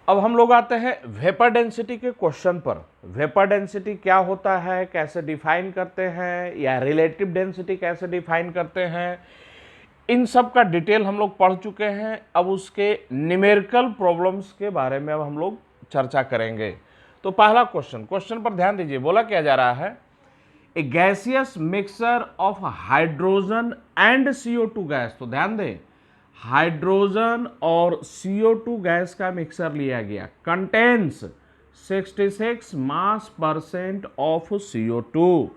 अब हम लोग आते हैं वेपर डेंसिटी के क्वेश्चन पर। वेपर डेंसिटी क्या होता है, कैसे डिफाइन करते हैं, या रिलेटिव डेंसिटी कैसे डिफाइन करते हैं, इन सब का डिटेल हम लोग पढ़ चुके हैं। अब उसके न्यूमेरिकल प्रॉब्लम्स के बारे में अब हम लोग चर्चा करेंगे। तो पहला क्वेश्चन पर ध्यान दीजिए। बोला क्या जा रहा है, a gaseous mixture of hydrogen and CO2 gas. तो ध्यान दें, हाइड्रोजन और CO2 गैस का मिक्सर लिया गया, contains 66 mass percent of CO2।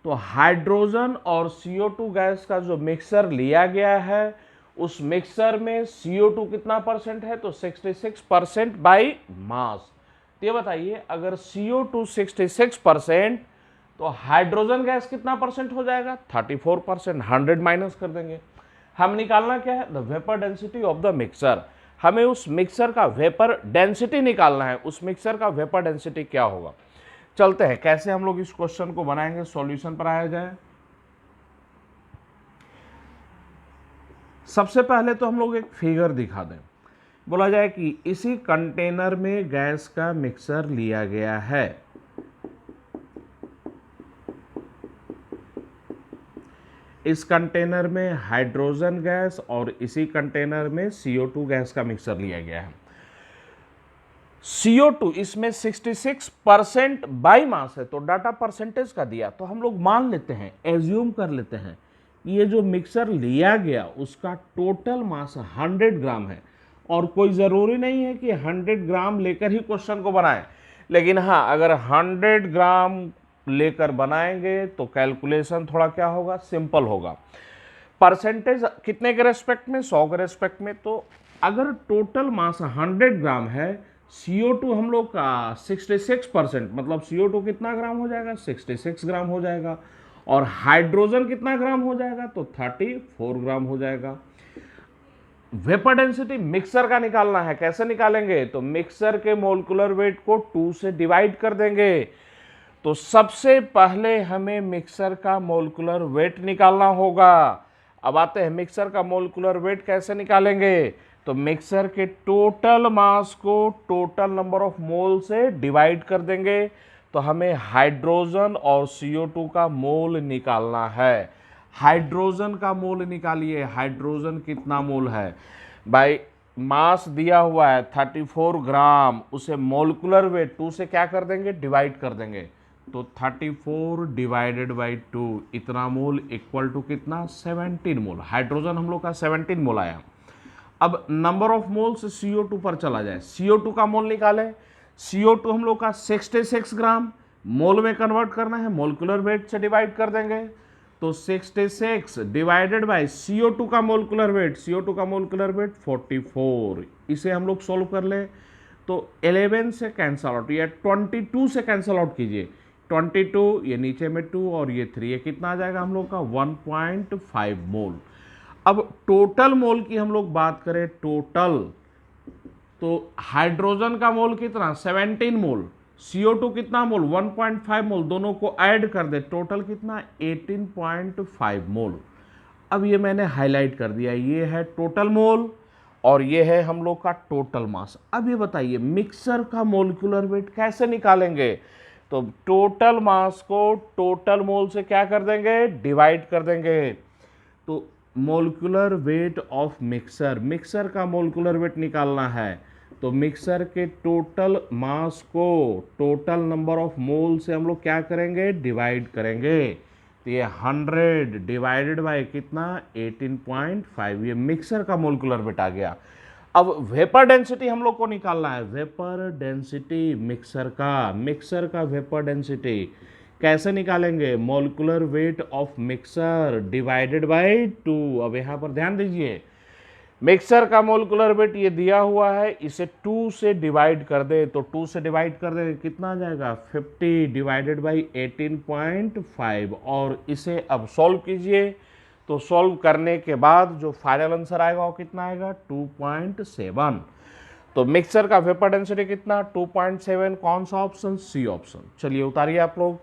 तो हाइड्रोजन और CO2 गैस का जो मिक्सर लिया गया है, उस मिक्सर में CO2 कितना परसेंट है, तो 66% बाई मास। तो ये बताइए, अगर CO2 66% तो हाइड्रोजन गैस कितना परसेंट हो जाएगा, 34%। 100 माइनस कर देंगे। हम निकालना क्या है, the vapour density of the mixer. हमें उस मिक्सर का वेपर डेंसिटी निकालना है। उस मिक्सर का वेपर डेंसिटी क्या होगा। चलते हैं कैसे हम लोग इस क्वेश्चन को बनाएंगे, सॉल्यूशन पर आया जाए। सबसे पहले तो हम लोग एक फिगर दिखा दें। बोला जाए कि इसी कंटेनर में गैस का मिक्सर लिया गया है। इस कंटेनर में हाइड्रोजन गैस और इसी कंटेनर में CO2 गैस का मिक्सर लिया गया है। CO2 इसमें 66% बाई मास है, तो डाटा परसेंटेज का दिया, तो हम लोग मान लेते हैं, एज्यूम कर लेते हैं, ये जो मिक्सर लिया गया उसका टोटल मास 100 ग्राम है। और कोई ज़रूरी नहीं है कि 100 ग्राम लेकर ही क्वेश्चन को बनाएं, लेकिन हाँ, अगर 100 ग्राम लेकर बनाएंगे तो कैलकुलेशन थोड़ा क्या होगा, सिंपल होगा। परसेंटेज कितने के रेस्पेक्ट में, 100 के रेस्पेक्ट में। तो अगर टोटल मास 100 ग्राम है, CO2 हम लोग का 66%, मतलब CO2 कितना ग्राम हो जाएगा, 66 ग्राम हो जाएगा। और हाइड्रोजन कितना ग्राम हो जाएगा, तो 34 ग्राम हो जाएगा। वेपर डेंसिटी मिक्सर का निकालना है। कैसे निकालेंगे, तो मिक्सर के मोलिकुलर वेट को 2 से डिवाइड कर देंगे। तो सबसे पहले हमें मिक्सर का मोलिकुलर वेट निकालना होगा। अब आते हैं मिक्सर का मोलिकुलर वेट कैसे निकालेंगे। तो मिक्सर के टोटल मास को टोटल नंबर ऑफ मोल से डिवाइड कर देंगे। तो हमें हाइड्रोजन और CO2 का मोल निकालना है। हाइड्रोजन का मोल निकालिए। हाइड्रोजन कितना मोल है, बाई मास दिया हुआ है 34 ग्राम, उसे मोलिकुलर वेट 2 से क्या कर देंगे, डिवाइड कर देंगे। तो 34 डिवाइडेड बाई 2, इतना मोल इक्वल टू कितना, 17 मोल। हाइड्रोजन हम लोग का 17 मोल आया। अब नंबर ऑफ मोल से CO2 पर चला जाए, CO2 का मोल निकालें। CO2 हम लोग का 66 ग्राम, मोल में कन्वर्ट करना है, मोलिकुलर वेट से डिवाइड कर देंगे। तो 66 डिवाइडेड बाय CO2 का मोलिकुलर वेट, CO2 का मोलिकुलर वेट 44। इसे हम लोग सोल्व कर ले तो 11 से कैंसल आउट, या 22 से कैंसल आउट कीजिए। 22, ये नीचे में 2 और ये 3, ये कितना आ जाएगा हम लोग का, 1.5 मोल। अब टोटल मोल की हम लोग बात करें, टोटल, तो हाइड्रोजन का मोल कितना, 17 मोल, CO2 कितना मोल, 1.5 मोल, दोनों को ऐड कर दे, टोटल कितना, 18.5 मोल। अब ये मैंने हाईलाइट कर दिया, ये है टोटल मोल और ये है हम लोग का टोटल मास। अब ये बताइए मिक्सर का मोलिकुलर वेट कैसे निकालेंगे। तो टोटल मास को टोटल मोल से क्या कर देंगे, डिवाइड कर देंगे। तो molecular weight of mixer, mixer का मोलिकुलर वेट निकालना है। तो मिक्सर के टोटल मास को टोटल नंबर ऑफ मोल से हम लोग क्या करेंगे, डिवाइड करेंगे। तो ये 100 डिवाइडेड बाय कितना, 18.5, ये मिक्सर का मोलिकुलर वेट आ गया। अब वेपर डेंसिटी हम लोग को निकालना है। वेपर डेंसिटी मिक्सर का वेपर डेंसिटी कैसे निकालेंगे, molecular weight of mixer divided by 2। अब यहाँ पर ध्यान दीजिए, मिक्सर का मोलिकुलर वेट ये दिया हुआ है, इसे 2 से डिवाइड कर दे, तो 2 से डिवाइड कर दे कितना आ जाएगा, 50 डिवाइडेड बाई 18.5। और इसे अब सॉल्व कीजिए। तो सॉल्व करने के बाद जो फाइनल आंसर आएगा वो कितना आएगा, 2.7। तो मिक्सर का वेपर डेंसिटी कितना, 2.7। कौन सा ऑप्शन, सी ऑप्शन। चलिए उतारिए आप लोग।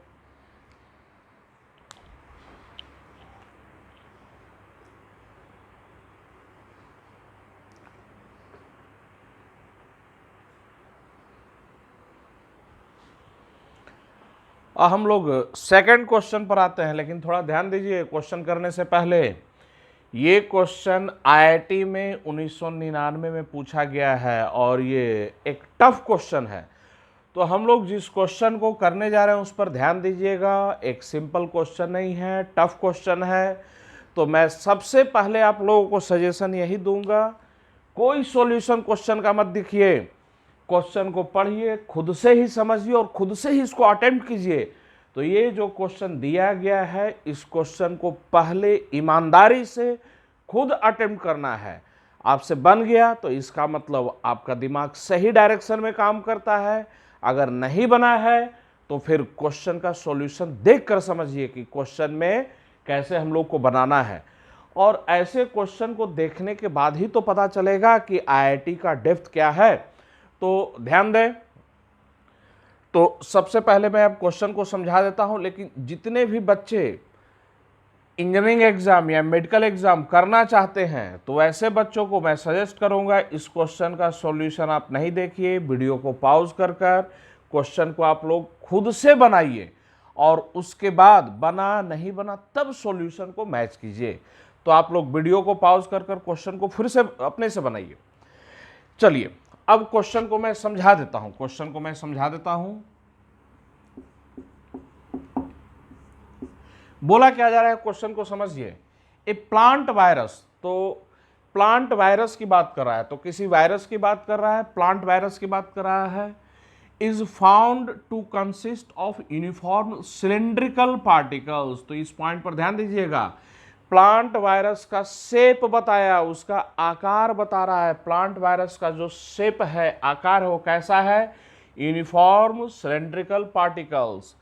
और हम लोग सेकंड क्वेश्चन पर आते हैं, लेकिन थोड़ा ध्यान दीजिए क्वेश्चन करने से पहले। ये क्वेश्चन आईआईटी में 1999 में पूछा गया है और ये एक टफ क्वेश्चन है। तो हम लोग जिस क्वेश्चन को करने जा रहे हैं उस पर ध्यान दीजिएगा। एक सिंपल क्वेश्चन नहीं है, टफ क्वेश्चन है। तो मैं सबसे पहले आप लोगों को सजेशन यही दूंगा, कोई सॉल्यूशन क्वेश्चन का मत देखिए, क्वेश्चन को पढ़िए, खुद से ही समझिए और खुद से ही इसको अटेम्प्ट कीजिए। तो ये जो क्वेश्चन दिया गया है, इस क्वेश्चन को पहले ईमानदारी से खुद अटेम्प्ट करना है। आपसे बन गया तो इसका मतलब आपका दिमाग सही डायरेक्शन में काम करता है। अगर नहीं बना है तो फिर क्वेश्चन का सॉल्यूशन देखकर समझिए कि क्वेश्चन में कैसे हम लोग को बनाना है। और ऐसे क्वेश्चन को देखने के बाद ही तो पता चलेगा कि आईआईटी का डेप्थ क्या है। तो ध्यान दें। तो सबसे पहले मैं अब क्वेश्चन को समझा देता हूं, लेकिन जितने भी बच्चे इंजीनियरिंग एग्जाम या मेडिकल एग्जाम करना चाहते हैं तो ऐसे बच्चों को मैं सजेस्ट करूंगा इस क्वेश्चन का सॉल्यूशन आप नहीं देखिए, वीडियो को पॉज कर क्वेश्चन को आप लोग खुद से बनाइए और उसके बाद बना नहीं बना तब सॉल्यूशन को मैच कीजिए। तो आप लोग वीडियो को पॉज कर क्वेश्चन को फिर से अपने से बनाइए। चलिए अब क्वेश्चन को मैं समझा देता हूं। बोला क्या जा रहा है, क्वेश्चन को समझिए। ए प्लांट वायरस, तो प्लांट वायरस की बात कर रहा है, तो किसी वायरस की बात कर रहा है, प्लांट वायरस की बात कर रहा है। Is found to consist of uniform cylindrical particles. तो इस पॉइंट पर ध्यान दीजिएगा। प्लांट वायरस का शेप बताया, उसका आकार बता रहा है। प्लांट वायरस का जो शेप है, आकार है, वो कैसा है? Uniform cylindrical particles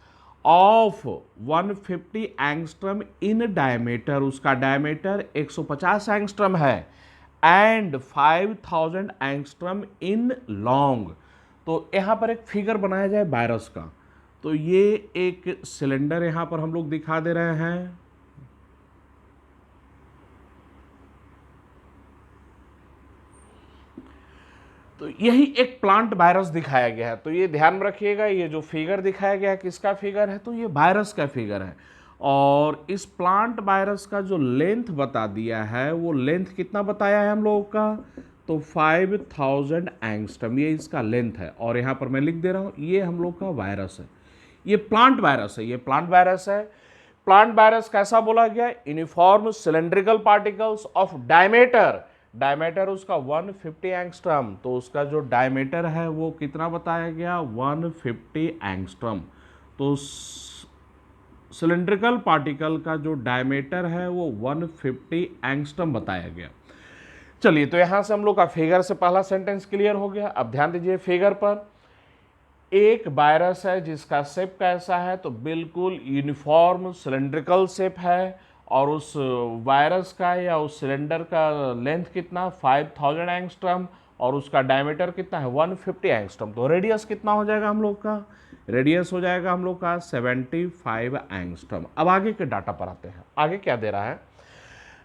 of 150 angstrom in diameter, उसका डायमीटर 150 एंगस्ट्रम है, एंड 5000 एंगस्ट्रम इन लॉन्ग। तो यहाँ पर एक फिगर बनाया जाए वायरस का। तो ये एक सिलेंडर यहाँ पर हम लोग दिखा दे रहे हैं। तो यही एक प्लांट वायरस दिखाया गया है। तो ये ध्यान में रखिएगा, ये जो फिगर दिखाया गया है किसका फिगर है? तो ये वायरस का फिगर है। और इस प्लांट वायरस का जो लेंथ बता दिया है, वो लेंथ कितना बताया है हम लोगों का? तो 5000 एंगस्ट्रम, ये इसका लेंथ है। और यहाँ पर मैं लिख दे रहा हूँ, ये हम लोग का वायरस है, ये प्लांट वायरस है, ये प्लांट वायरस है। प्लांट वायरस कैसा बोला गया? Uniform cylindrical particles of diameter, diameter उसका 150 एंगस्ट्रम। तो उसका जो डायमीटर है वो कितना बताया गया? 150 एंगस्ट्रम। तो सिलेंड्रिकल पार्टिकल का जो डायमीटर है वो 150 एंगस्ट्रम बताया गया। चलिए, तो यहां से हम लोग का फिगर से पहला सेंटेंस क्लियर हो गया। अब ध्यान दीजिए फिगर पर। एक वायरस है जिसका शेप कैसा है? तो बिल्कुल यूनिफॉर्म सिलेंड्रिकल शेप है। और उस वायरस का या उस सिलेंडर का लेंथ कितना? 5000 एंगस्ट्रम। और उसका डायमीटर कितना है? 150 एंगस्ट्रम। तो रेडियस कितना हो जाएगा हम लोग का? रेडियस हो जाएगा हम लोग का 75 एंगस्ट्रम। अब आगे के डाटा पर आते हैं। आगे क्या दे रहा है?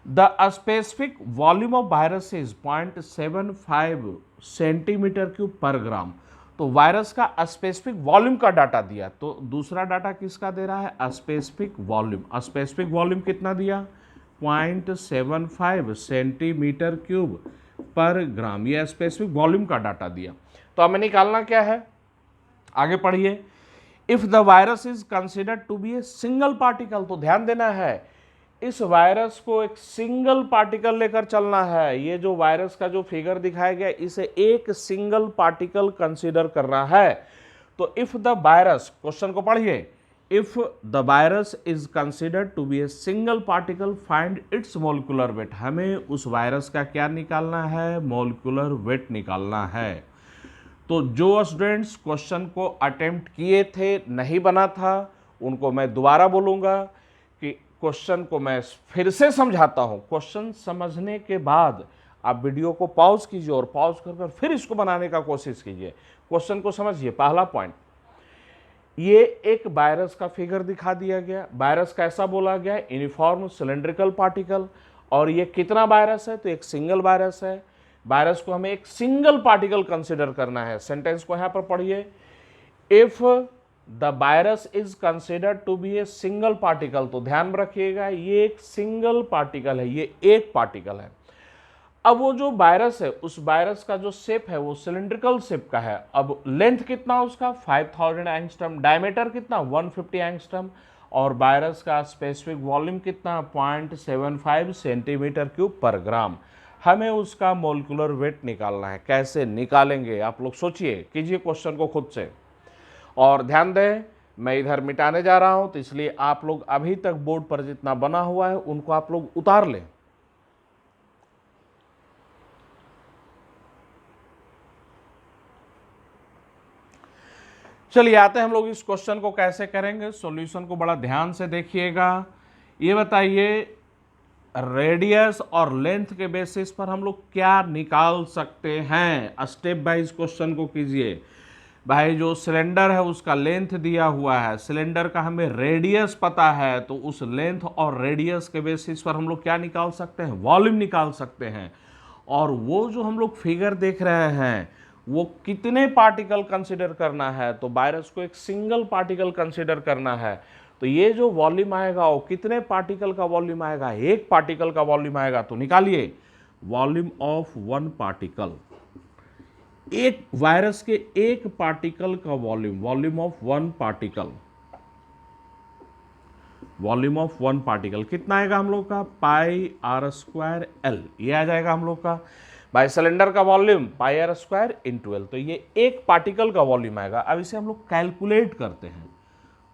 The specific volume of virus is 0.75 centimetre cube पर ग्राम। तो वायरस का स्पेसिफिक वॉल्यूम का डाटा दिया। तो दूसरा डाटा किसका दे रहा है? Specific volume. स्पेसिफिक वॉल्यूम कितना दिया? 0.75 सेंटीमीटर क्यूब पर ग्राम। ये स्पेसिफिक वॉल्यूम का डाटा दिया। तो हमें निकालना क्या है? आगे पढ़िए। If the virus is considered to be a single particle, तो ध्यान देना है, इस वायरस को एक सिंगल पार्टिकल लेकर चलना है। ये जो वायरस का जो फिगर दिखाया गया, इसे एक सिंगल पार्टिकल कंसीडर करना है। तो इफ द वायरस, क्वेश्चन को पढ़िए, if the virus is considered to be a single particle, find its molecular weight. हमें उस वायरस का क्या निकालना है? मोलिकुलर वेट निकालना है। तो जो स्टूडेंट्स क्वेश्चन को अटेम्प्ट किए थे, नहीं बना था, उनको मैं दोबारा बोलूँगा कि क्वेश्चन को मैं फिर से समझाता हूं। क्वेश्चन समझने के बाद आप वीडियो को पॉज कीजिए और पॉज कर फिर इसको बनाने का कोशिश कीजिए। क्वेश्चन को समझिए। पहला पॉइंट, ये एक वायरस का फिगर दिखा दिया गया। वायरस कैसा बोला गया? Uniform cylindrical particle. और ये कितना वायरस है? तो एक सिंगल वायरस है। वायरस को हमें एक सिंगल पार्टिकल कंसिडर करना है। सेंटेंस को यहां पर पढ़िए। If the virus is considered to be a single particle. तो ध्यान में रखिएगा ये एक सिंगल पार्टिकल है, ये एक पार्टिकल है। अब वो जो वायरस है उस वायरस का जो शेप है वो सिलिंड्रिकल शेप का है। अब लेंथ कितना उसका 5000 एंगस्ट्रम, डायमीटर कितना 150 एंगस्ट्रम, और वायरस का स्पेसिफिक वॉल्यूम कितना 0.75 सेंटीमीटर क्यूब पर ग्राम। हमें उसका मोलिकुलर वेट निकालना है। कैसे निकालेंगे आप लोग सोचिए, कीजिए क्वेश्चन को खुद से। और ध्यान दें मैं इधर मिटाने जा रहा हूं, तो इसलिए आप लोग अभी तक बोर्ड पर जितना बना हुआ है उनको आप लोग उतार लें। चलिए आते हैं हम लोग इस क्वेश्चन को कैसे करेंगे। सॉल्यूशन को बड़ा ध्यान से देखिएगा। ये बताइए रेडियस और लेंथ के बेसिस पर हम लोग क्या निकाल सकते हैं। स्टेप वाइज क्वेश्चन को कीजिए। भाई जो सिलेंडर है उसका लेंथ दिया हुआ है, सिलेंडर का हमें रेडियस पता है, तो उस लेंथ और रेडियस के बेसिस पर हम लोग क्या निकाल सकते हैं, वॉल्यूम निकाल सकते हैं। और वो जो हम लोग फिगर देख रहे हैं वो कितने पार्टिकल कंसिडर करना है, तो वायरस को एक सिंगल पार्टिकल कंसिडर करना है। तो ये जो वॉल्यूम आएगा वो कितने पार्टिकल का वॉल्यूम आएगा, एक पार्टिकल का वॉल्यूम आएगा। तो निकालिए वॉल्यूम ऑफ वन पार्टिकल, एक वायरस के एक पार्टिकल का volume, volume of one particle, volume of one particle कितना आएगा हम लोग का पाई आर स्क्वायर एल, ये आ जाएगा हम लोग का। भाई सिलेंडर का volume pi are square into l, तो ये एक पार्टिकल का वॉल्यूम आएगा। अब इसे हम लोग कैलकुलेट करते हैं।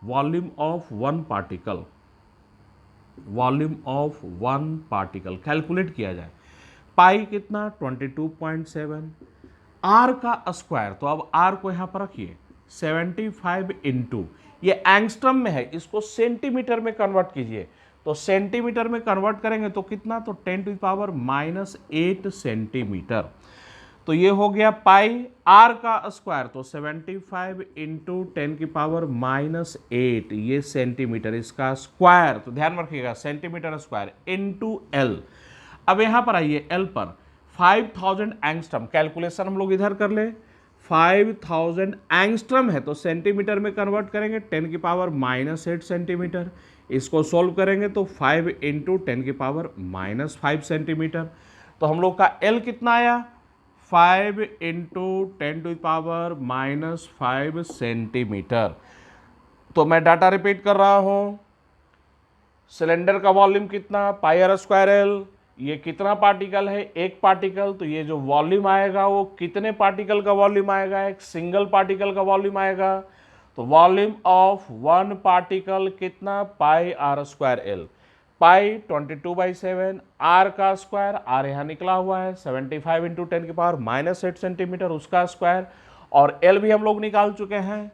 Volume of one particle, volume of one particle calculate किया जाए। पाई कितना 22.7, आर का स्क्वायर, तो अब आर को यहां पर रखिए 75 इंटू, ये एंगस्ट्रम में है, इसको सेंटीमीटर में कन्वर्ट कीजिए। तो सेंटीमीटर में कन्वर्ट करेंगे तो कितना, तो 10⁻⁸ सेंटीमीटर। तो ये हो गया पाई आर का स्क्वायर, तो 75 इंटू 10⁻⁸, ये सेंटीमीटर इसका स्क्वायर। तो ध्यान रखिएगा सेंटीमीटर स्क्वायर इंटू एल। अब यहां पर आइए एल पर 5000 एंगस्ट्रम, कैलकुलेशन हम लोग इधर कर ले। 5000 एंगस्ट्रम है तो सेंटीमीटर में कन्वर्ट करेंगे 10⁻⁸ सेंटीमीटर। इसको सोल्व करेंगे तो 5 इंटू 10⁻⁵ सेंटीमीटर। तो हम लोग का एल कितना आया 5 इंटू 10⁻⁵ सेंटीमीटर। तो मैं डाटा रिपीट कर रहा हूं, सिलेंडर का वॉल्यूम कितना पाई आर स्क्वायर एल, ये कितना पार्टिकल है, एक पार्टिकल। तो ये जो वॉल्यूम आएगा वो कितने पार्टिकल का वॉल्यूम आएगा, एक सिंगल पार्टिकल का वॉल्यूम आएगा। तो वॉल्यूम ऑफ वन पार्टिकल कितना pi are square L, pi 22/7, R का स्क्वायर, आर यहाँ निकला हुआ है 75 इंटू 10⁻⁸ सेंटीमीटर उसका स्क्वायर, और एल भी हम लोग निकाल चुके हैं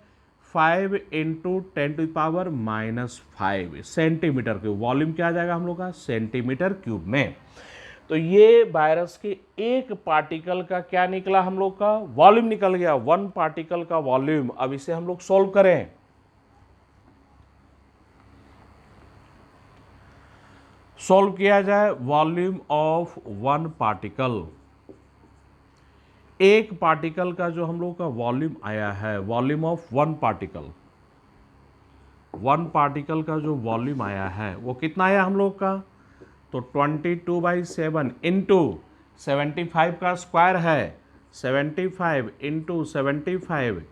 5 इंटू 10⁻⁵ सेंटीमीटर क्यूब। वॉल्यूम क्या आ जाएगा हम लोग का सेंटीमीटर क्यूब में। तो ये वायरस के एक पार्टिकल का क्या निकला हम लोग का वॉल्यूम निकल गया, वन पार्टिकल का वॉल्यूम। अब इसे हम लोग सॉल्व करें। सॉल्व किया जाए वॉल्यूम ऑफ वन पार्टिकल, एक पार्टिकल का जो हम लोग का वॉल्यूम आया है, volume of one particle, one particle का जो वॉल्यूम आया है वो कितना आया हम लोग का, तो 22/7 इंटू 75 का स्क्वायर है 75 इंटू 75,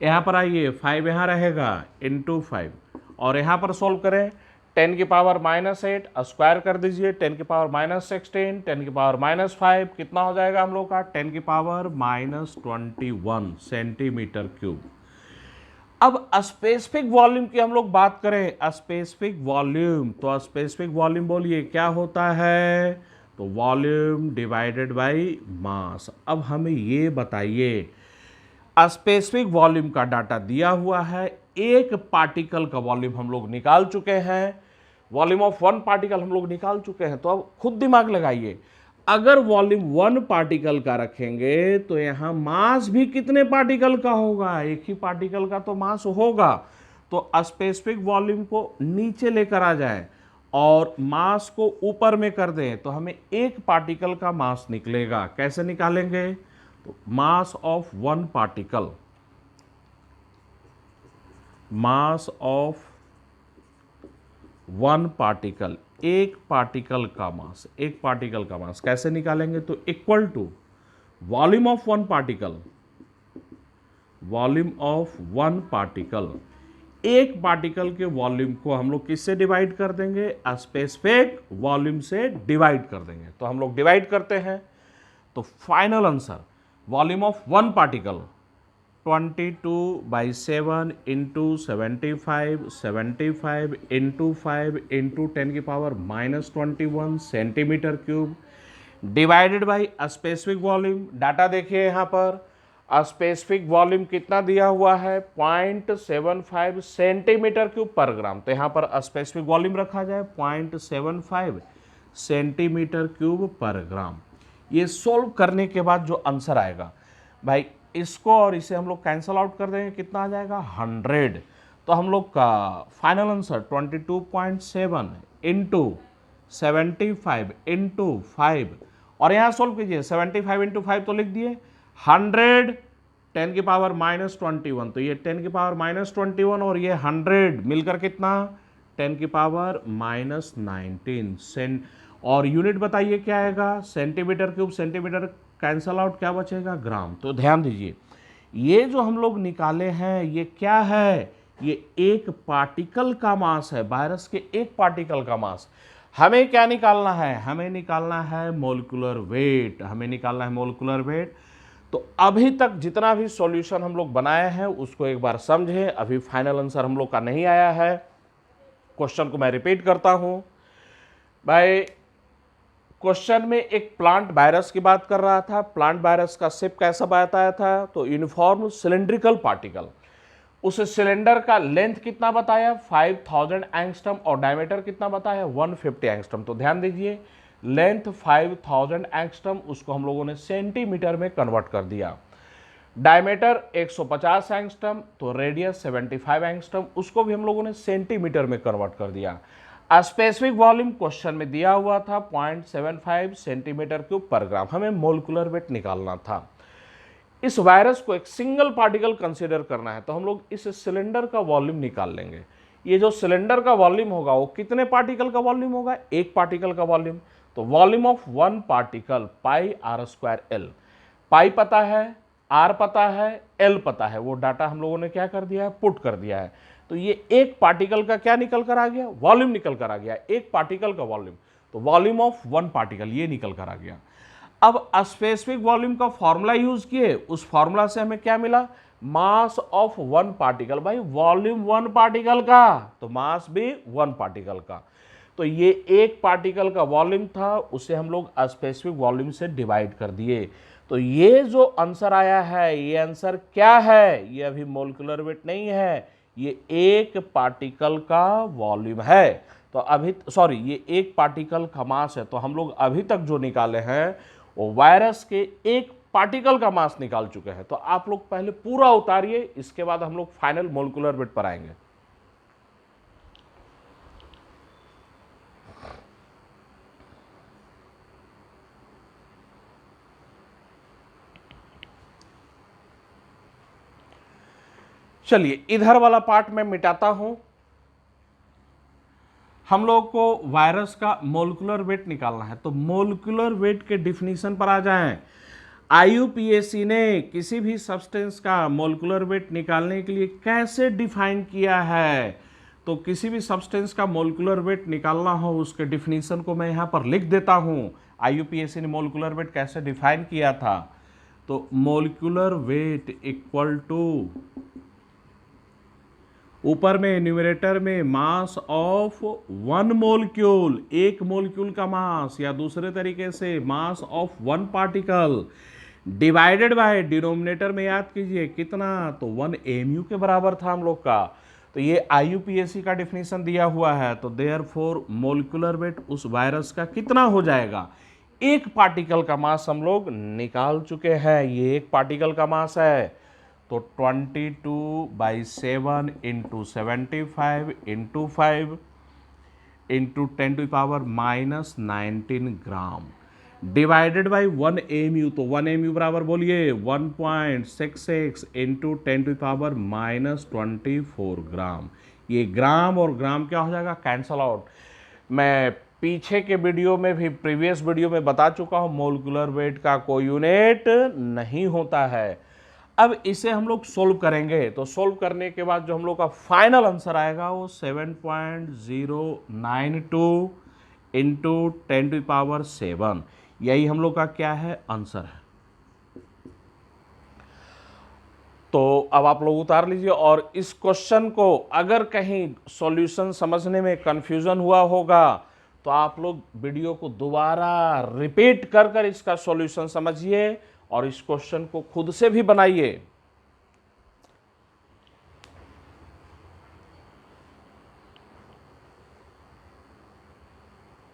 यहाँ पर आइए 5 यहाँ रहेगा इंटू 5, और यहाँ पर सोल्व करें 10⁻⁸ स्क्वायर कर दीजिए 10⁻⁻16, 10⁻⁻5 कितना हो जाएगा हम लोग का 10⁻⁻21 सेंटीमीटर क्यूब। अब स्पेसिफिक वॉल्यूम की हम लोग बात करें, स्पेसिफिक वॉल्यूम, तो स्पेसिफिक वॉल्यूम बोलिए क्या होता है, तो वॉल्यूम डिवाइडेड बाय मास। अब हमें ये बताइए स्पेसिफिक वॉल्यूम का डाटा दिया हुआ है, एक पार्टिकल का वॉल्यूम हम लोग निकाल चुके हैं, वॉल्यूम ऑफ वन पार्टिकल हम लोग निकाल चुके हैं। तो अब खुद दिमाग लगाइए, अगर वॉल्यूम वन पार्टिकल का रखेंगे तो यहां मास भी कितने पार्टिकल का होगा, एक ही पार्टिकल का तो मास होगा। तो स्पेसिफिक वॉल्यूम को नीचे लेकर आ जाए और मास को ऊपर में कर दें तो हमें एक पार्टिकल का मास निकलेगा। कैसे निकालेंगे, तो mass of one particle, mass of one particle, एक पार्टिकल का मास, एक पार्टिकल का मास कैसे निकालेंगे, तो equal to volume of one particle, volume of one particle, एक पार्टिकल के वॉल्यूम को हम लोग किससे डिवाइड कर देंगे, स्पेसिफिक वॉल्यूम से डिवाइड कर देंगे। तो हम लोग डिवाइड करते हैं, तो final answer volume of one particle 22/7 into 75, 75 into 5 into 10⁻21 centimetre cube divided by specific volume. Data देखिए यहाँ पर, स्पेसिफिक वॉल्यूम कितना दिया हुआ है, 0.75 सेंटीमीटर क्यूब पर ग्राम। तो यहाँ पर स्पेसिफिक वॉल्यूम रखा जाए 0.75 सेंटीमीटर क्यूब पर ग्राम। ये सोल्व करने के बाद जो आंसर आएगा भाई, इसको और इसे हम लोग कैंसल आउट कर देंगे, कितना आ जाएगा 100। तो हम लोग का फाइनल आंसर 22.7 इंटू 75 इंटू 5, और यहाँ सोल्व कीजिए 75 इंटू 5 तो लिख दिए 100 10⁻21, तो ये 10⁻21 और ये 100 मिलकर कितना 10⁻19 सेंट। और यूनिट बताइए क्या आएगा, centimetre cube, centimetre cancel out, क्या बचेगा ग्राम। तो ध्यान दीजिए, ये जो हम लोग निकाले हैं ये क्या है, ये एक पार्टिकल का मास है, वायरस के एक पार्टिकल का मास। हमें क्या निकालना है, हमें निकालना है मोलिकुलर वेट, हमें निकालना है मोलिकुलर वेट। तो अभी तक जितना भी सॉल्यूशन हम लोग बनाए हैं उसको एक बार समझें, अभी फाइनल आंसर हम लोग का नहीं आया है। क्वेश्चन को मैं रिपीट करता हूं भाई, क्वेश्चन में एक प्लांट वायरस की बात कर रहा था। प्लांट वायरस का शेप कैसा बताया था, तो यूनिफॉर्म सिलेंड्रिकल पार्टिकल। उस सिलेंडर का लेंथ कितना बताया 5000 एंगस्ट्रम और डायमीटर कितना बताया 150 एंगस्ट्रम। तो ध्यान दीजिए, लेंथ 5000 एंगस्ट्रम, उसको हम लोगों ने सेंटीमीटर में कन्वर्ट कर दिया। डायमीटर 150 एंगस्ट्रम, तो रेडियस 75 एंगस्ट्रम, उसको भी हम लोगों ने सेंटीमीटर में कन्वर्ट कर दिया। स्पेसिफिक वॉल्यूम क्वेश्चन में दिया हुआ था 0.75 सेंटीमीटर क्यूब पर ग्राम। हमें मोलिकुलर वेट निकालना था। इस वायरस को एक सिंगल पार्टिकल कंसीडर करना है, तो हम लोग इस सिलेंडर का वॉल्यूम निकाल लेंगे। ये जो सिलेंडर का वॉल्यूम होगा वो कितने पार्टिकल का वॉल्यूम होगा, एक पार्टिकल का वॉल्यूम। तो volume of one particle πr²L, पाई पता है, आर पता है, एल पता है, वो डाटा हम लोगों ने क्या कर दिया है, पुट कर दिया है। तो ये एक पार्टिकल का क्या निकल कर आ गया, वॉल्यूम निकल कर आ गया, एक पार्टिकल का वॉल्यूम। तो वॉल्यूम ऑफ वन पार्टिकल ये निकल कर आ गया। अब स्पेसिफिक वॉल्यूम का फॉर्मूला यूज किए, उस फॉर्मूला से हमें क्या मिला, मास ऑफ वन पार्टिकल। भाई वॉल्यूम वन पार्टिकल का, तो मास भी वन पार्टिकल का। तो ये एक पार्टिकल का वॉल्यूम था, उसे हम लोग स्पेसिफिक वॉल्यूम से डिवाइड कर दिए। तो ये जो आंसर आया है, ये आंसर क्या है, ये अभी मोलिकुलर वेट नहीं है, ये एक पार्टिकल का वॉल्यूम है। तो अभी सॉरी, ये एक पार्टिकल का मास है। तो हम लोग अभी तक जो निकाले हैं वो वायरस के एक पार्टिकल का मास निकाल चुके हैं। तो आप लोग पहले पूरा उतारिए, इसके बाद हम लोग फाइनल मोलिकुलर वेट पर आएंगे। चलिए इधर वाला पार्ट मैं मिटाता हूं। हम लोग को वायरस का मोलिकुलर वेट निकालना है, तो मोलिकुलर वेट के डिफिनीशन पर आ जाएं। आईयूपीएसी ने किसी भी सब्सटेंस का मोलिकुलर वेट निकालने के लिए कैसे डिफाइन किया है, तो किसी भी सब्सटेंस का मोलिकुलर वेट निकालना हो उसके डिफिनीशन को मैं यहाँ पर लिख देता हूँ। आईयूपीएसी ने मोलिकुलर वेट कैसे डिफाइन किया था, तो मोलिकुलर वेट इक्वल टू, ऊपर में न्यूमरेटर में मास ऑफ वन मोलिक्यूल, एक मोलिक्यूल का मास, या दूसरे तरीके से मास of one particle, divided by denominator में याद कीजिए कितना, तो 1 mu के बराबर था हम लोग का। तो ये आईयूपीएसी का डिफिनीशन दिया हुआ है। तो देयरफॉर मोलिकुलर वेट उस वायरस का कितना हो जाएगा, एक पार्टिकल का मास हम लोग निकाल चुके हैं, ये एक पार्टिकल का मास है। तो 22/7 into 75 into 5 into 10⁻19 gram divided by 1 AMU, तो 1 AMU बराबर बोलिए 1.66 इंटू 10⁻⁻24 ग्राम। ये ग्राम और ग्राम क्या हो जाएगा, कैंसल आउट। मैं पीछे के वीडियो में भी, प्रीवियस वीडियो में बता चुका हूं, मोलिकुलर वेट का कोई यूनिट नहीं होता है। अब इसे हम लोग सोल्व करेंगे, तो सोल्व करने के बाद जो हम लोग का फाइनल आंसर आएगा वो 7.092 इंटू 10⁻7, यही हम लोग का क्या है, आंसर है। तो अब आप लोग उतार लीजिए, और इस क्वेश्चन को अगर कहीं सॉल्यूशन समझने में कंफ्यूजन हुआ होगा तो आप लोग वीडियो को दोबारा रिपीट कर कर इसका सॉल्यूशन समझिए और इस क्वेश्चन को खुद से भी बनाइए।